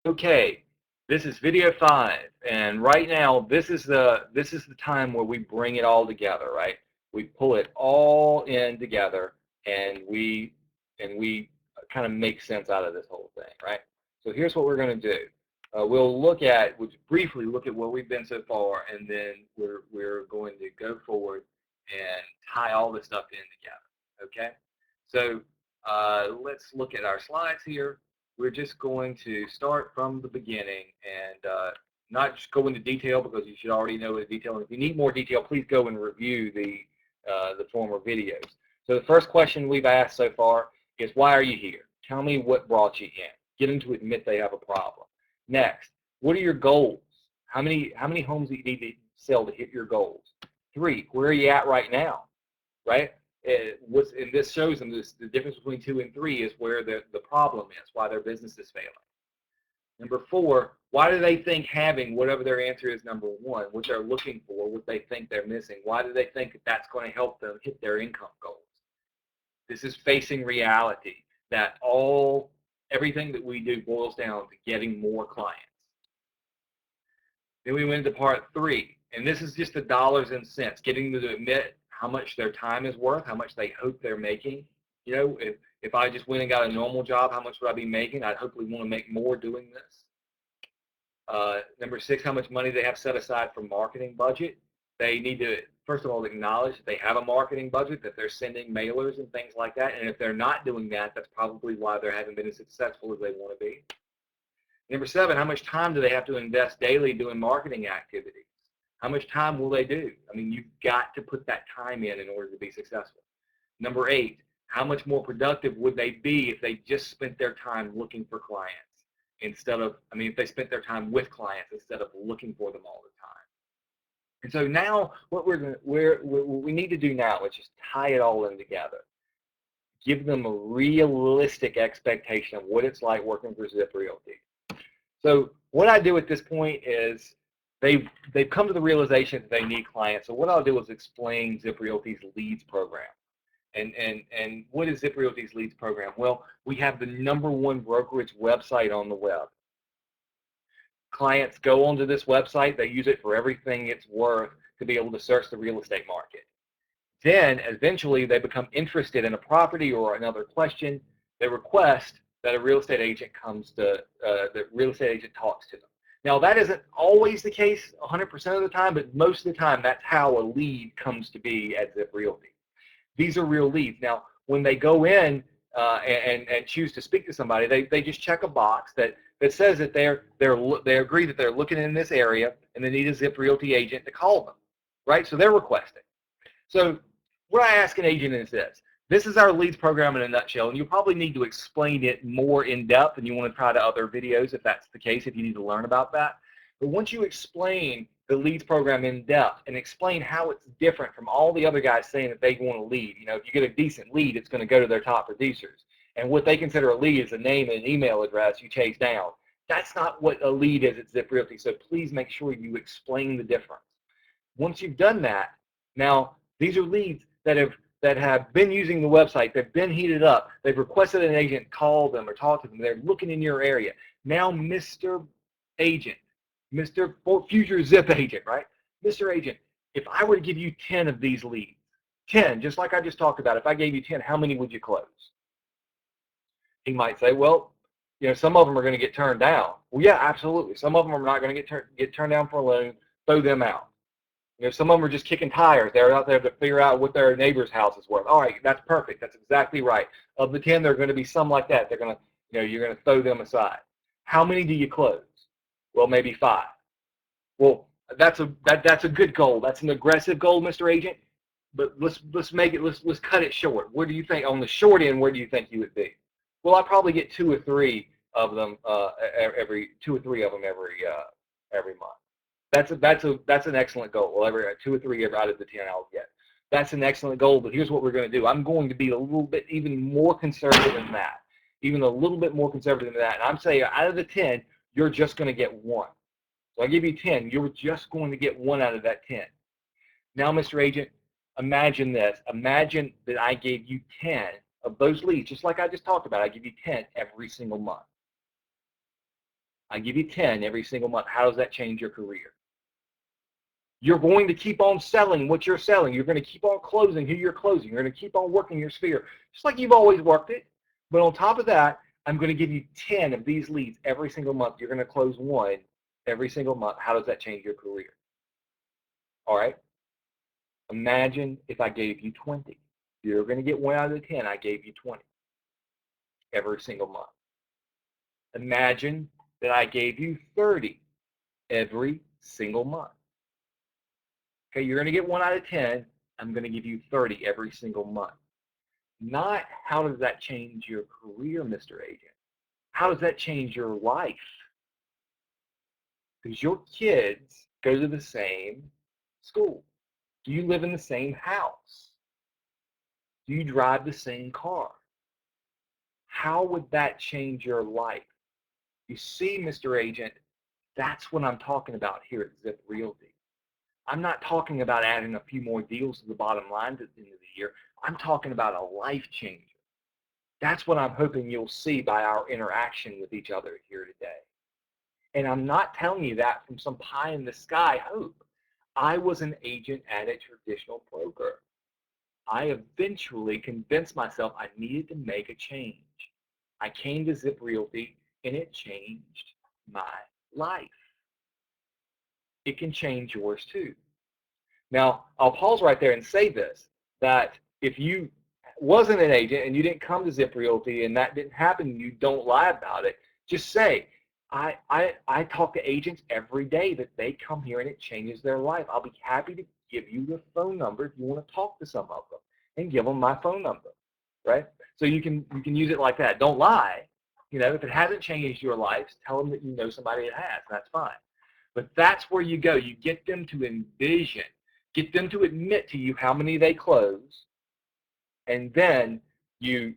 Okay, this is video 5, and right now this is the time where we bring it all together, right? We pull it all in together, and we kind of make sense out of this whole thing, right? So here's what we're going to do. We'll briefly look at where we've been so far, and then we're going to go forward and tie all this stuff in together. Okay, so let's look at our slides here. We're just going to start from the beginning and not just go into detail because you should already know the detail. And if you need more detail, please go and review the former videos. So the first question we've asked so far is, why are you here? Tell me what brought you in. Get them to admit they have a problem. Next, what are your goals? How many homes do you need to sell to hit your goals? 3, where are you at right now? Right? And this shows them the difference between 2 and 3 is where the problem is, why their business is failing. Number 4, why do they think having whatever their answer is, number 1, what they're looking for, what they think they're missing, why do they think that that's going to help them hit their income goals? This is facing reality, that everything that we do boils down to getting more clients. Then we went to part 3, and this is just the dollars and cents, getting them to admit how much their time is worth, how much they hope they're making. You know, if I just went and got a normal job, how much would I be making? I'd hopefully want to make more doing this. Number 6, how much money they have set aside for marketing budget. They need to, first of all, acknowledge that they have a marketing budget, that they're sending mailers and things like that. And if they're not doing that, that's probably why they haven't been as successful as they want to be. Number 7, how much time do they have to invest daily doing marketing activities? How much time will they do? I mean, you've got to put that time in order to be successful. Number 8, how much more productive would they be if they just spent their time looking for clients if they spent their time with clients instead of looking for them all the time. And so now what we need to do now is just tie it all in together. Give them a realistic expectation of what it's like working for ZipRealty. So what I do at this point is they've come to the realization that they need clients. So what I'll do is explain ZipRealty's Leads program. And what is ZipRealty's Leads program? Well, we have the #1 brokerage website on the web. Clients go onto this website. They use it for everything it's worth to be able to search the real estate market. Then eventually they become interested in a property or another question. They request that a real estate agent talks to them. Now that isn't always the case 100% of the time, but most of the time that's how a lead comes to be at ZipRealty. These are real leads. Now when they go in and choose to speak to somebody, they just check a box that says that they agree that they're looking in this area and they need a ZipRealty agent to call them, right? So they're requesting. So what I ask an agent is this. This is our leads program in a nutshell, and you probably need to explain it more in depth, and you want to try to other videos if that's the case, if you need to learn about that. But once you explain the leads program in depth and explain how it's different from all the other guys saying that they want a lead, you know, if you get a decent lead, it's going to go to their top producers. And what they consider a lead is a name and an email address you chase down. That's not what a lead is at ZipRealty, so please make sure you explain the difference. Once you've done that, now these are leads that have been using the website. They've been heated up. They've requested an agent call them or talk to them. They're looking in your area. Now, Mr. Agent, Mr. Future Zip Agent, right? Mr. Agent, if I were to give you 10 of these leads, 10, just like I just talked about, if I gave you 10, how many would you close? He might say, well, you know, some of them are going to get turned down. Well, yeah, absolutely. Some of them are not going to get turned down for a loan. Throw them out. You know, some of them are just kicking tires. They're out there to figure out what their neighbor's house is worth. All right, that's perfect. That's exactly right. Of the 10, there are going to be some like that. They're going to, you know, you're going to throw them aside. How many do you close? Well, maybe 5. Well, that's a good goal. That's an aggressive goal, Mr. Agent. But let's cut it short. Where do you think on the short end? Where do you think you would be? Well, I probably get 2 or 3 of them every month. That's an excellent goal. Well, every 2 or 3 out of the 10 I'll get. That's an excellent goal, but here's what we're going to do. I'm going to be a little bit even more conservative than that, even a little bit more conservative than that. And I'm saying out of the 10, you're just going to get 1. So I give you 10. You're just going to get 1 out of that 10. Now, Mr. Agent, imagine this. Imagine that I gave you 10 of those leads, just like I just talked about. I give you 10 every single month. I give you 10 every single month. How does that change your career? You're going to keep on selling what you're selling. You're going to keep on closing who you're closing. You're going to keep on working your sphere, just like you've always worked it. But on top of that, I'm going to give you 10 of these leads every single month. You're going to close one every single month. How does that change your career? All right. Imagine if I gave you 20. You're going to get 1 out of the 10. I gave you 20 every single month. Imagine that I gave you 30 every single month. Okay, you're going to get 1 out of 10. I'm going to give you 30 every single month. Not how does that change your career, Mr. Agent? How does that change your life? Because your kids go to the same school. Do you live in the same house? Do you drive the same car? How would that change your life? You see, Mr. Agent, that's what I'm talking about here at ZipRealty. I'm not talking about adding a few more deals to the bottom line at the end of the year. I'm talking about a life changer. That's what I'm hoping you'll see by our interaction with each other here today. And I'm not telling you that from some pie in the sky hope. I was an agent at a traditional broker. I eventually convinced myself I needed to make a change. I came to ZipRealty and it changed my life. It can change yours too. Now, I'll pause right there and say this, that if you wasn't an agent and you didn't come to ZipRealty and that didn't happen, you don't lie about it. Just say, I talk to agents every day that they come here and it changes their life. I'll be happy to give you the phone number if you want to talk to some of them and give them my phone number, right? So you can use it like that. Don't lie. You know, if it hasn't changed your life, tell them that you know somebody that has. That's fine. But that's where you go. You get them to envision. Get them to admit to you how many they close, and then you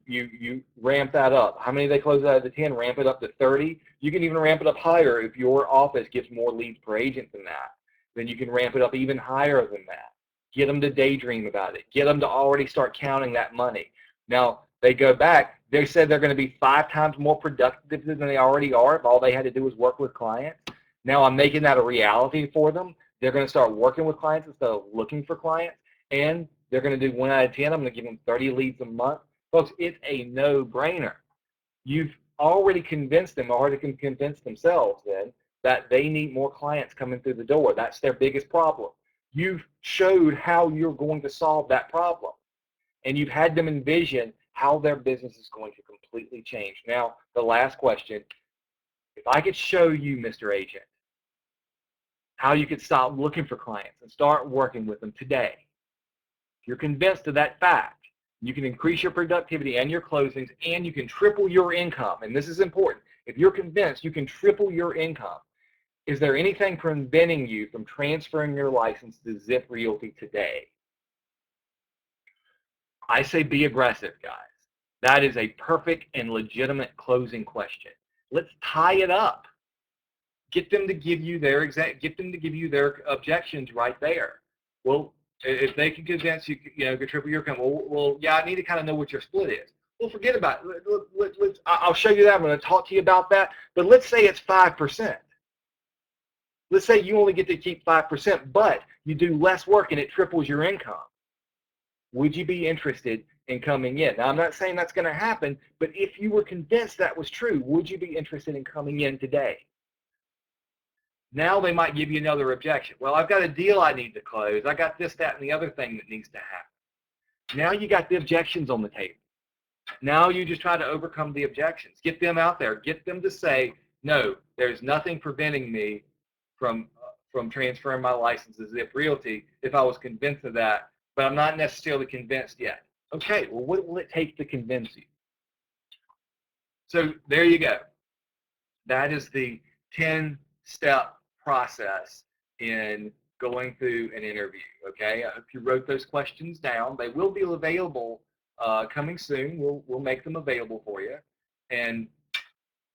ramp that up. How many they close out of the 10, ramp it up to 30. You can even ramp it up higher if your office gets more leads per agent than that. Then you can ramp it up even higher than that. Get them to daydream about it. Get them to already start counting that money. Now, they go back. They said they're going to be 5 times more productive than they already are if all they had to do was work with clients. Now I'm making that a reality for them. They're going to start working with clients instead of looking for clients, and they're going to do 1 out of 10. I'm going to give them 30 leads a month. Folks, it's a no-brainer. You've already convinced them, already convinced themselves then, that they need more clients coming through the door. That's their biggest problem. You've showed how you're going to solve that problem, and you've had them envision how their business is going to completely change. Now, the last question, if I could show you, Mr. Agent, how you could stop looking for clients and start working with them today. If you're convinced of that fact, you can increase your productivity and your closings, and you can triple your income. And this is important. If you're convinced you can triple your income, is there anything preventing you from transferring your license to ZipRealty today? I say be aggressive, guys. That is a perfect and legitimate closing question. Let's tie it up. Get them to give you their objections right there. Well, if they can convince you, could triple your income. Well, yeah, I need to kind of know what your split is. Well, forget about it. I'll show you that. I'm going to talk to you about that. But let's say it's 5%. Let's say you only get to keep 5%, but you do less work and it triples your income. Would you be interested in coming in? Now, I'm not saying that's going to happen, but if you were convinced that was true, would you be interested in coming in today? Now they might give you another objection. Well, I've got a deal I need to close. I got this, that, and the other thing that needs to happen. Now you got the objections on the table. Now you just try to overcome the objections. Get them out there. Get them to say, no, there's nothing preventing me from transferring my license to ZipRealty if I was convinced of that, but I'm not necessarily convinced yet. Okay, well, what will it take to convince you? So there you go. That is the 10-step process in going through an interview. Okay, if you wrote those questions down, they will be available coming soon. We'll make them available for you, and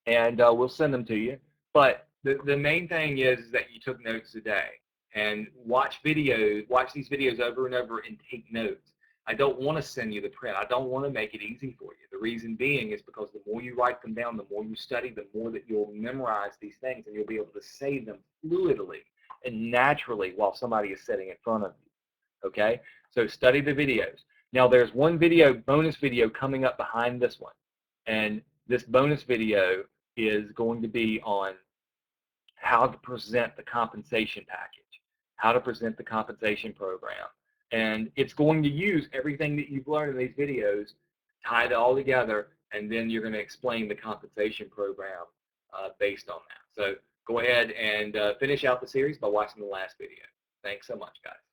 we'll send them to you. But the main thing is that you took notes today, and watch these videos over and over and take notes. I don't want to send you the print. I don't want to make it easy for you. The reason being is because the more you write them down, the more you study, the more that you'll memorize these things, and you'll be able to say them fluidly and naturally while somebody is sitting in front of you. Okay? So study the videos. Now there's one bonus video coming up behind this one. And this bonus video is going to be on how to present the compensation package, how to present the compensation program. And it's going to use everything that you've learned in these videos, tie it all together, and then you're going to explain the compensation program based on that. So go ahead and finish out the series by watching the last video. Thanks so much, guys.